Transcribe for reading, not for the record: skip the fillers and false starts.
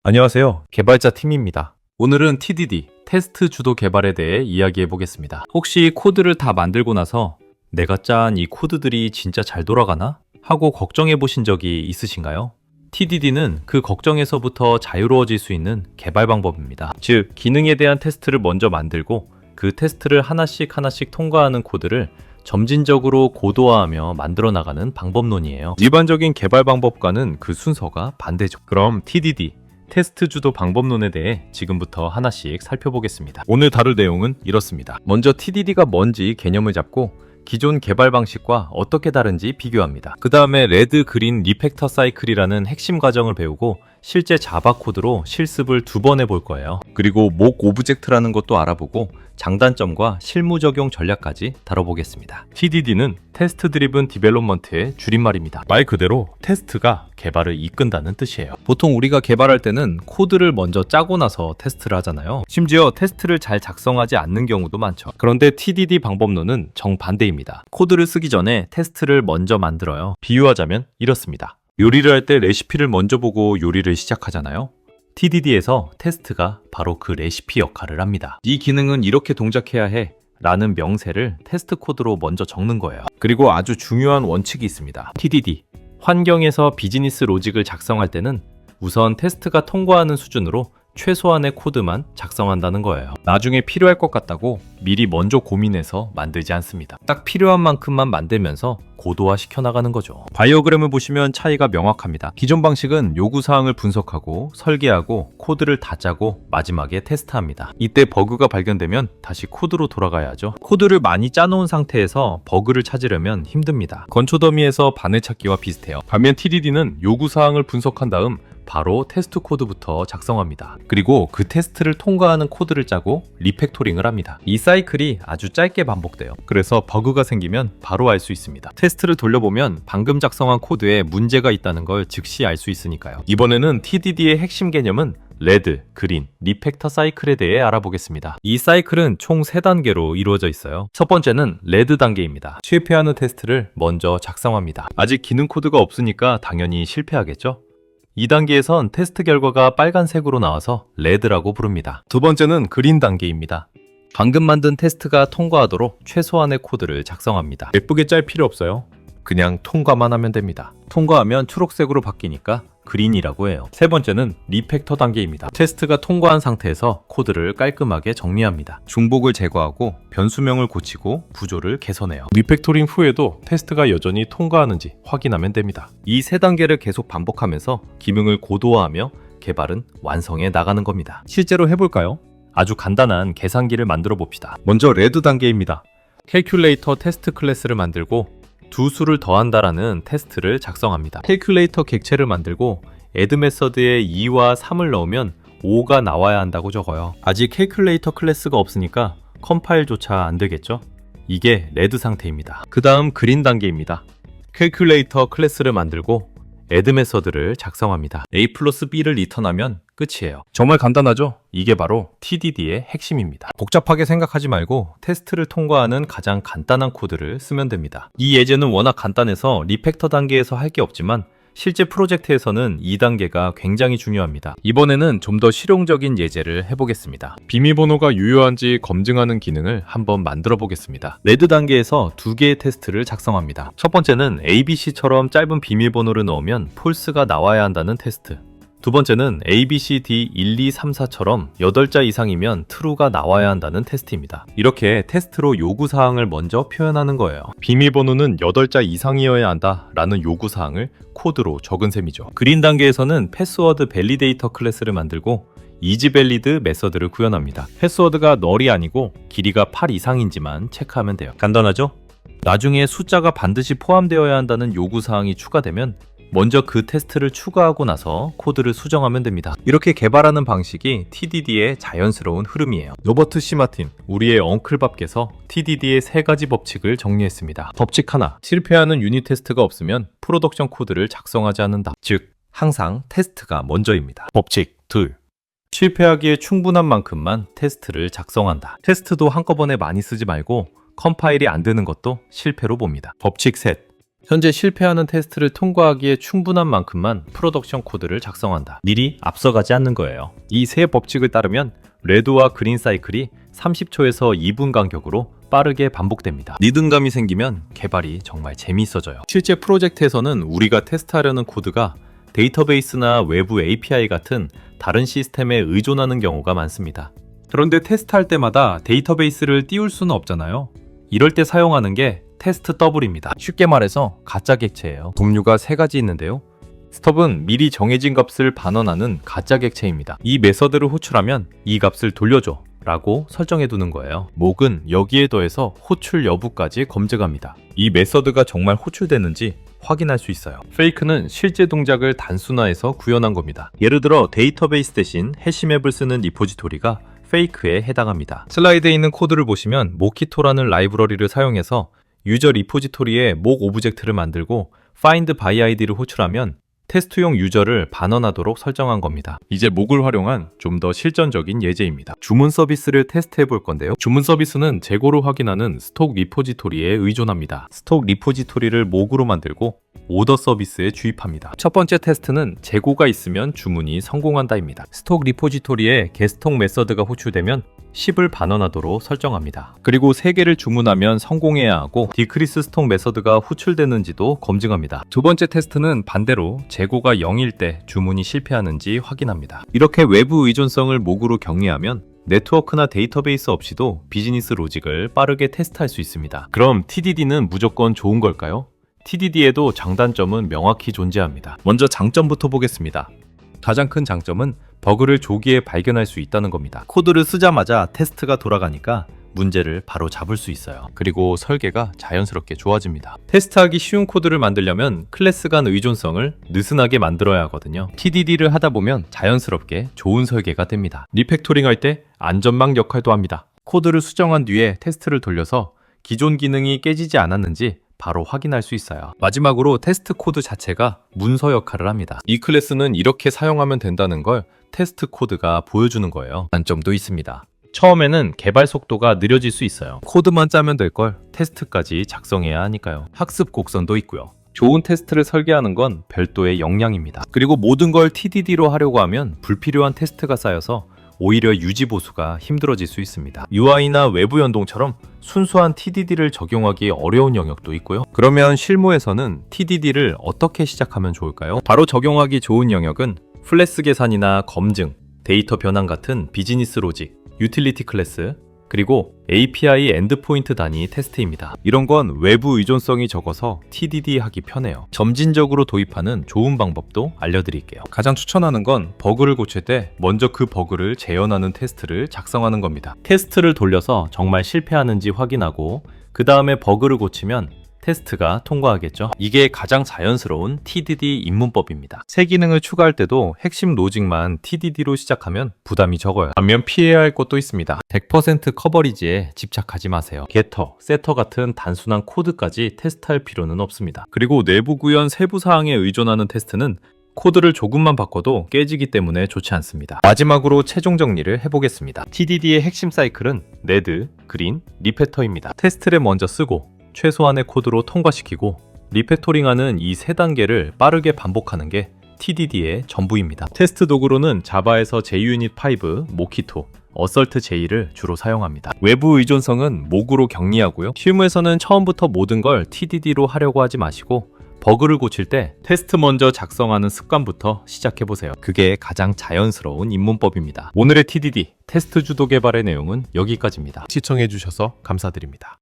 안녕하세요. 개발자 팀입니다. 오늘은 TDD, 테스트 주도 개발에 대해 이야기해 보겠습니다. 혹시 코드를 다 만들고 나서 내가 짠 이 코드들이 진짜 잘 돌아가나? 하고 걱정해 보신 적이 있으신가요? TDD는 그 걱정에서부터 자유로워질 수 있는 개발 방법입니다. 즉, 기능에 대한 테스트를 먼저 만들고 그 테스트를 하나씩 통과하는 코드를 점진적으로 고도화하며 만들어 나가는 방법론이에요. 일반적인 개발 방법과는 그 순서가 반대죠. 그럼 TDD, 테스트 주도 방법론에 대해 지금부터 하나씩 살펴보겠습니다. 오늘 다룰 내용은 이렇습니다. 먼저 TDD가 뭔지 개념을 잡고 기존 개발 방식과 어떻게 다른지 비교합니다. 그 다음에 레드, 그린, 리팩터 사이클이라는 핵심 과정을 배우고 실제 자바 코드로 실습을 2번 해볼 거예요. 그리고 목 오브젝트라는 것도 알아보고 장단점과 실무 적용 전략까지 다뤄보겠습니다. TDD는 테스트 드리븐 디벨롭먼트의 줄임말입니다. 말 그대로 테스트가 개발을 이끈다는 뜻이에요. 보통 우리가 개발할 때는 코드를 먼저 짜고 나서 테스트를 하잖아요. 심지어 테스트를 잘 작성하지 않는 경우도 많죠. 그런데 TDD 방법론은 정반대입니다. 코드를 쓰기 전에 테스트를 먼저 만들어요. 비유하자면 이렇습니다. 요리를 할 때 레시피를 먼저 보고 요리를 시작하잖아요. TDD에서 테스트가 바로 그 레시피 역할을 합니다. 이 기능은 이렇게 동작해야 해 라는 명세를 테스트 코드로 먼저 적는 거예요. 그리고 아주 중요한 원칙이 있습니다. TDD, 환경에서 비즈니스 로직을 작성할 때는 우선 테스트가 통과하는 수준으로 최소한의 코드만 작성한다는 거예요. 나중에 필요할 것 같다고 미리 먼저 고민해서 만들지 않습니다. 딱 필요한 만큼만 만들면서 고도화 시켜나가는 거죠. 다이어그램을 보시면 차이가 명확합니다. 기존 방식은 요구사항을 분석하고 설계하고 코드를 다 짜고 마지막에 테스트합니다. 이때 버그가 발견되면 다시 코드로 돌아가야 하죠. 코드를 많이 짜놓은 상태에서 버그를 찾으려면 힘듭니다. 건초더미에서 바늘 찾기와 비슷해요. 반면 TDD는 요구사항을 분석한 다음 바로 테스트 코드부터 작성합니다. 그리고 그 테스트를 통과하는 코드를 짜고 리팩토링을 합니다. 이 사이클이 아주 짧게 반복돼요. 그래서 버그가 생기면 바로 알 수 있습니다. 테스트를 돌려보면 방금 작성한 코드에 문제가 있다는 걸 즉시 알 수 있으니까요. 이번에는 TDD의 핵심 개념은 레드, 그린, 리팩터 사이클에 대해 알아보겠습니다. 이 사이클은 총 3단계로 이루어져 있어요. 첫 번째는 레드 단계입니다. 실패하는 테스트를 먼저 작성합니다. 아직 기능 코드가 없으니까 당연히 실패하겠죠? 2단계에선 테스트 결과가 빨간색으로 나와서 레드라고 부릅니다. 두 번째는 그린 단계입니다. 방금 만든 테스트가 통과하도록 최소한의 코드를 작성합니다. 예쁘게 짤 필요 없어요. 그냥 통과만 하면 됩니다. 통과하면 초록색으로 바뀌니까 그린이라고 해요. 세 번째는 리팩터 단계입니다. 테스트가 통과한 상태에서 코드를 깔끔하게 정리합니다. 중복을 제거하고 변수명을 고치고 구조를 개선해요. 리팩토링 후에도 테스트가 여전히 통과하는지 확인하면 됩니다. 이 3단계를 계속 반복하면서 기능을 고도화하며 개발은 완성해 나가는 겁니다. 실제로 해볼까요? 아주 간단한 계산기를 만들어 봅시다. 먼저 레드 단계입니다. 캘큘레이터 테스트 클래스를 만들고 두 수를 더한다라는 테스트를 작성합니다. 캘큘레이터 객체를 만들고 add 메서드에 2와 3을 넣으면 5가 나와야 한다고 적어요. 아직 캘큘레이터 클래스가 없으니까 컴파일조차 안 되겠죠? 이게 레드 상태입니다. 그 다음 그린 단계입니다. 캘큘레이터 클래스를 만들고 add 메서드를 작성합니다. a 플러스 b를 리턴하면 끝이에요. 정말 간단하죠? 이게 바로 TDD의 핵심입니다. 복잡하게 생각하지 말고 테스트를 통과하는 가장 간단한 코드를 쓰면 됩니다. 이 예제는 워낙 간단해서 리팩터 단계에서 할 게 없지만 실제 프로젝트에서는 2단계가 굉장히 중요합니다. 이번에는 좀 더 실용적인 예제를 해보겠습니다. 비밀번호가 유효한지 검증하는 기능을 한번 만들어 보겠습니다. 레드 단계에서 2개의 테스트를 작성합니다. 첫 번째는 ABC처럼 짧은 비밀번호를 넣으면 폴스가 나와야 한다는 테스트. 두 번째는 ABCD 1, 2, 3, 4처럼 8자 이상이면 true가 나와야 한다는 테스트입니다. 이렇게 테스트로 요구사항을 먼저 표현하는 거예요. 비밀번호는 8자 이상이어야 한다 라는 요구사항을 코드로 적은 셈이죠. 그린 단계에서는 패스워드 밸리데이터 클래스를 만들고 isValid 메서드를 구현합니다. 패스워드가 널이 아니고 길이가 8 이상인지만 체크하면 돼요. 간단하죠? 나중에 숫자가 반드시 포함되어야 한다는 요구사항이 추가되면 먼저 그 테스트를 추가하고 나서 코드를 수정하면 됩니다. 이렇게 개발하는 방식이 TDD의 자연스러운 흐름이에요. 로버트 C. 마틴, 우리의 엉클밥께서 TDD의 3가지 법칙을 정리했습니다. 법칙 하나, 실패하는 유닛 테스트가 없으면 프로덕션 코드를 작성하지 않는다. 즉, 항상 테스트가 먼저입니다. 법칙 2, 실패하기에 충분한 만큼만 테스트를 작성한다. 테스트도 한꺼번에 많이 쓰지 말고 컴파일이 안 되는 것도 실패로 봅니다. 법칙 셋, 현재 실패하는 테스트를 통과하기에 충분한 만큼만 프로덕션 코드를 작성한다. 미리 앞서가지 않는 거예요. 이 세 법칙을 따르면 레드와 그린 사이클이 30초에서 2분 간격으로 빠르게 반복됩니다. 리듬감이 생기면 개발이 정말 재미있어져요. 실제 프로젝트에서는 우리가 테스트하려는 코드가 데이터베이스나 외부 API 같은 다른 시스템에 의존하는 경우가 많습니다. 그런데 테스트할 때마다 데이터베이스를 띄울 수는 없잖아요. 이럴 때 사용하는 게 테스트 더블입니다. 쉽게 말해서 가짜 객체예요. 종류가 세 가지 있는데요. 스톱은 미리 정해진 값을 반환하는 가짜 객체입니다. 이 메서드를 호출하면 이 값을 돌려줘 라고 설정해 두는 거예요. 목은 여기에 더해서 호출 여부까지 검증합니다. 이 메서드가 정말 호출되는지 확인할 수 있어요. 페이크는 실제 동작을 단순화해서 구현한 겁니다. 예를 들어 데이터베이스 대신 해시맵을 쓰는 리포지토리가 페이크에 해당합니다. 슬라이드에 있는 코드를 보시면 모키토라는 라이브러리를 사용해서 유저 리포지토리에 목 오브젝트를 만들고 find by id를 호출하면 테스트용 유저를 반환하도록 설정한 겁니다. 이제 목을 활용한 좀 더 실전적인 예제입니다. 주문 서비스를 테스트해 볼 건데요. 주문 서비스는 재고를 확인하는 스톡 리포지토리에 의존합니다. 스톡 리포지토리를 목으로 만들고 오더 서비스에 주입합니다. 첫 번째 테스트는 재고가 있으면 주문이 성공한다입니다. 스톡 리포지토리에 게스톡 메서드가 호출되면 10을 반환하도록 설정합니다. 그리고 3개를 주문하면 성공해야 하고 디크리스 스톡 메서드가 호출되는지도 검증합니다. 두 번째 테스트는 반대로 재고가 0일 때 주문이 실패하는지 확인합니다. 이렇게 외부 의존성을 목으로 격리하면 네트워크나 데이터베이스 없이도 비즈니스 로직을 빠르게 테스트할 수 있습니다. 그럼 TDD는 무조건 좋은 걸까요? TDD에도 장단점은 명확히 존재합니다. 먼저 장점부터 보겠습니다. 가장 큰 장점은 버그를 조기에 발견할 수 있다는 겁니다. 코드를 쓰자마자 테스트가 돌아가니까 문제를 바로 잡을 수 있어요. 그리고 설계가 자연스럽게 좋아집니다. 테스트하기 쉬운 코드를 만들려면 클래스 간 의존성을 느슨하게 만들어야 하거든요. TDD를 하다 보면 자연스럽게 좋은 설계가 됩니다. 리팩토링 할 때 안전망 역할도 합니다. 코드를 수정한 뒤에 테스트를 돌려서 기존 기능이 깨지지 않았는지 바로 확인할 수 있어요. 마지막으로 테스트 코드 자체가 문서 역할을 합니다. 이 클래스는 이렇게 사용하면 된다는 걸 테스트 코드가 보여주는 거예요. 단점도 있습니다. 처음에는 개발 속도가 느려질 수 있어요. 코드만 짜면 될 걸 테스트까지 작성해야 하니까요. 학습 곡선도 있고요. 좋은 테스트를 설계하는 건 별도의 역량입니다. 그리고 모든 걸 TDD로 하려고 하면 불필요한 테스트가 쌓여서 오히려 유지 보수가 힘들어질 수 있습니다. UI나 외부 연동처럼 순수한 TDD를 적용하기 어려운 영역도 있고요. 그러면 실무에서는 TDD를 어떻게 시작하면 좋을까요? 바로 적용하기 좋은 영역은 플래스 계산이나 검증, 데이터 변환 같은 비즈니스 로직, 유틸리티 클래스, 그리고 API 엔드포인트 단위 테스트입니다. 이런 건 외부 의존성이 적어서 TDD 하기 편해요. 점진적으로 도입하는 좋은 방법도 알려드릴게요. 가장 추천하는 건 버그를 고칠 때 먼저 그 버그를 재현하는 테스트를 작성하는 겁니다. 테스트를 돌려서 정말 실패하는지 확인하고 그 다음에 버그를 고치면 테스트가 통과하겠죠. 이게 가장 자연스러운 TDD 입문법입니다. 새 기능을 추가할 때도 핵심 로직만 TDD로 시작하면 부담이 적어요. 반면 피해야 할 것도 있습니다. 100% 커버리지에 집착하지 마세요. 게터, 세터 같은 단순한 코드까지 테스트할 필요는 없습니다. 그리고 내부 구현 세부 사항에 의존하는 테스트는 코드를 조금만 바꿔도 깨지기 때문에 좋지 않습니다. 마지막으로 최종 정리를 해보겠습니다. TDD의 핵심 사이클은 레드, 그린, 리패터입니다. 테스트를 먼저 쓰고 최소한의 코드로 통과시키고 리팩토링하는 이 세 단계를 빠르게 반복하는 게 TDD의 전부입니다. 테스트 도구로는 자바에서 JUnit5, 모키토, 어설트 J를 주로 사용합니다. 외부 의존성은 목으로 격리하고요. 실무에서는 처음부터 모든 걸 TDD로 하려고 하지 마시고 버그를 고칠 때 테스트 먼저 작성하는 습관부터 시작해보세요. 그게 가장 자연스러운 입문법입니다. 오늘의 TDD, 테스트 주도 개발의 내용은 여기까지입니다. 시청해주셔서 감사드립니다.